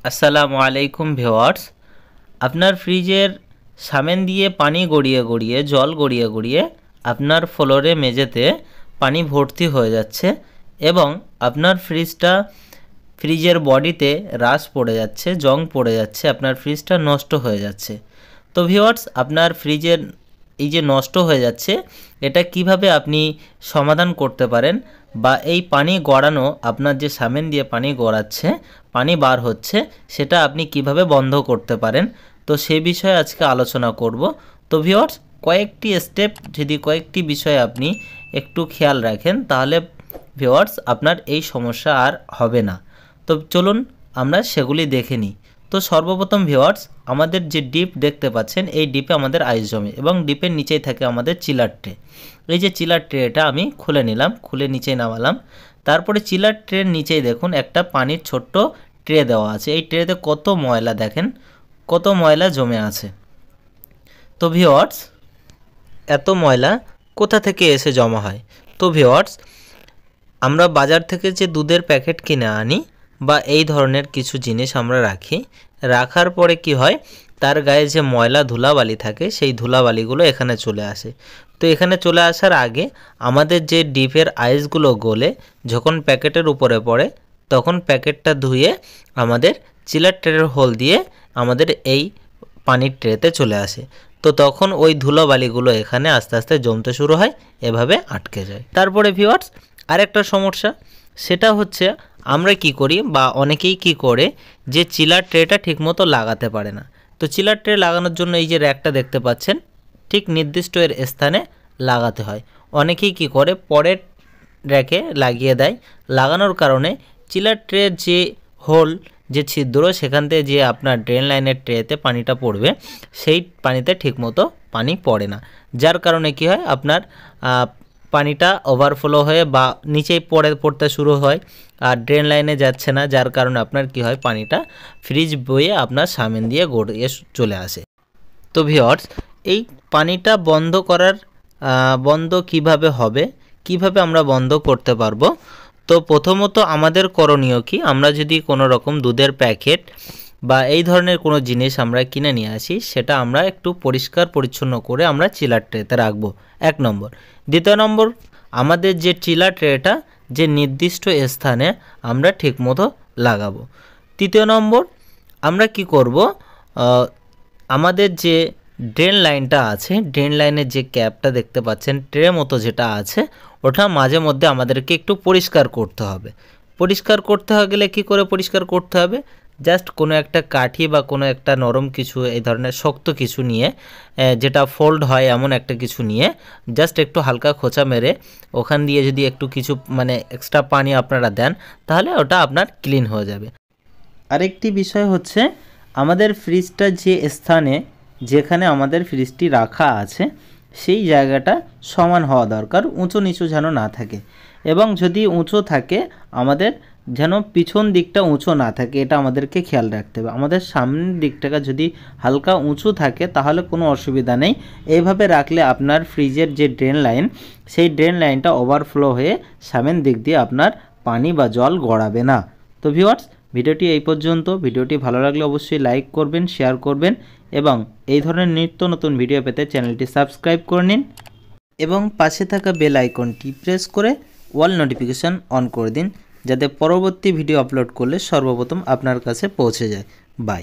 আসসালামু আলাইকুম ভিউয়ার্স। আপনার ফ্রিজের সামনে দিয়ে পানি গড়িয়ে গড়িয়ে জল গড়িয়ে গড়িয়ে আপনার ফ্লোরে মেঝেতে পানি ভর্তি হয়ে যাচ্ছে এবং আপনার ফ্রিজের বডিতে রাশ পড়ে যাচ্ছে, জং পড়ে যাচ্ছে, আপনার ফ্রিজটা নষ্ট হয়ে যাচ্ছে। তো ভিউয়ার্স, আপনার ফ্রিজের এই যে নষ্ট হয়ে যাচ্ছে, এটা কিভাবে আপনি সমাধান করতে পারেন বা এই পানি গড়ানো, আপনার যে সামনে দিয়ে পানি গড়াচ্ছে, পানি বার হচ্ছে, সেটা আপনি কিভাবে বন্ধ করতে পারেন, তো সেই বিষয়ে আজকে আলোচনা করব। তো ভিউয়ার্স, কয়েকটি বিষয় আপনি একটু খেয়াল রাখেন, তাহলে ভিউয়ার্স আপনার এই সমস্যা আর হবে না। তো চলুন আমরা সেগুলি দেখে নিই। তো সর্বপ্রথম ভিউয়ার্স, আমাদের যে ডিপ দেখতে পাচ্ছেন, এই ডিপে আমাদের আইস জমে এবং ডিপের নিচেই থাকে আমাদের চিলার ট্রে। এই যে চিলার ট্রেটা আমি খুলে নিলাম, খুলে নিচে নামালাম। তারপরে চিলার ট্রের নিচেই দেখুন একটা পানির ছোট্ট ট্রে দেওয়া আছে। এই ট্রেতে কত ময়লা দেখেন, কত ময়লা জমে আছে। তো ভিউয়ার্স, এত ময়লা কোথা থেকে এসে জমা হয়? তো ভিউয়ার্স, আমরা বাজার থেকে যে দুধের প্যাকেট কিনে আনি বা এই ধরনের কিছু জিনিস আমরা রাখি, রাখার পরে কি হয়, তার গায়ে যে ময়লা ধুলাবালি থাকে, সেই ধুলাবালিগুলো এখানে চলে আসে। তো এখানে চলে আসার আগে আমাদের যে ডিপের আইসগুলো গলে যখন প্যাকেটের উপরে পড়ে, তখন প্যাকেটটা ধুয়ে আমাদের চিলার ট্রের হোল দিয়ে আমাদের এই পানির ট্রেতে চলে আসে। তো তখন ওই ধুলোবালিগুলো এখানে আস্তে আস্তে জমতে শুরু হয়, এভাবে আটকে যায়। তারপরে ভিউয়ার্স, আরেকটা সমস্যা, সেটা হচ্ছে আমরা কি করি বা অনেকেই কি করে, যে চিলার ট্রেটা ঠিকমতো লাগাতে পারে না। তো চিলার ট্রে লাগানোর জন্য এই যে র্যাকটা দেখতে পাচ্ছেন, ঠিক নির্দিষ্ট এর স্থানে লাগাতে হয়। অনেকেই কি করে পরের র্যাকে লাগিয়ে দেয়। লাগানোর কারণে চিলার ট্রের যে হোল, যে ছিদ্র, সেখান থেকে যে আপনার ড্রেন লাইনের ট্রেতে পানিটা পড়বে, সেই পানিতে ঠিকমতো পানি পড়ে না। যার কারণে কি হয়, আপনার পানিটা ওভারফ্লো হয়ে বা নিচেই পড়তে শুরু হয় আর ড্রেন লাইনে যাচ্ছে না। যার কারণে আপনার কি হয়, পানিটা ফ্রিজ বয়ে আপনার সামনে দিয়ে গড়িয়ে চলে আসে। তো ভিউয়ার্স, এই পানিটা বন্ধ কিভাবে হবে, কিভাবে আমরা বন্ধ করতে পারবো? তো প্রথমত আমাদের করণীয় কি, আমরা যদি কোনো রকম দুধের প্যাকেট বা এই ধরনের কোনো জিনিস আমরা কিনে নিয়ে আসি, সেটা আমরা একটু পরিষ্কার পরিচ্ছন্ন করে আমরা চিলার ট্রেতে রাখবো, 1 নম্বর। দ্বিতীয় নম্বর, আমাদের যে চিলার ট্রেটা যে নির্দিষ্ট স্থানে আমরা ঠিকমতো লাগাবো। তৃতীয় নম্বর, আমরা কি করব, আমাদের যে ড্রেন লাইনটা আছে, ড্রেন লাইনের যে ক্যাপটা দেখতে পাচ্ছেন, ট্রে মতো যেটা আছে, ওটা মাঝে মধ্যে আমাদেরকে একটু পরিষ্কার করতে হবে। পরিষ্কার করতে গেলে কী করে পরিষ্কার করতে হবে, জাস্ট কোনো একটা কাঠি বা কোনো একটা নরম কিছু, এই ধরনের শক্ত কিছু নিয়ে, যেটা ফোল্ড হয় এমন একটা কিছু নিয়ে, জাস্ট একটু হালকা খোঁচা মেরে ওখান দিয়ে যদি একটু কিছু এক্সট্রা পানি আপনারা দেন, তাহলে ওটা আপনার ক্লিন হয়ে যাবে। আরেকটি বিষয় হচ্ছে, আমাদের ফ্রিজটা যে স্থানে, যেখানে আমাদের ফ্রিজটি রাখা আছে, সেই জায়গাটা সমান হওয়া দরকার, উঁচু নিচু যেন না থাকে। এবং যদি উঁচু থাকে, আমাদের যেন পিছন দিকটা উঁচু না থাকে, এটা আমাদেরকে খেয়াল রাখতে হবে। আমাদের সামনের দিকটাকে যদি হালকা উঁচু থাকে, তাহলে কোনো অসুবিধা নেই। এইভাবে রাখলে আপনার ফ্রিজের যে ড্রেন লাইন, সেই ড্রেন লাইনটা ওভারফ্লো হয়ে সামনের দিক দিয়ে আপনার পানি বা জল গড়াবে না। তো ভিউয়ার্স, ভিডিওটি এই পর্যন্ত। ভিডিওটি ভালো লাগলে অবশ্যই লাইক করবেন, শেয়ার করবেন এবং এই ধরনের নিত্য নতুন ভিডিও পেতে চ্যানেলটি সাবস্ক্রাইব করে নিন এবং পাশে থাকা বেল আইকনটি প্রেস করে অল নোটিফিকেশান অন করে দিন, যাতে পরবর্তী ভিডিও আপলোড করলে সর্বপ্রথম আপনার কাছে পৌঁছে যায়। বাই।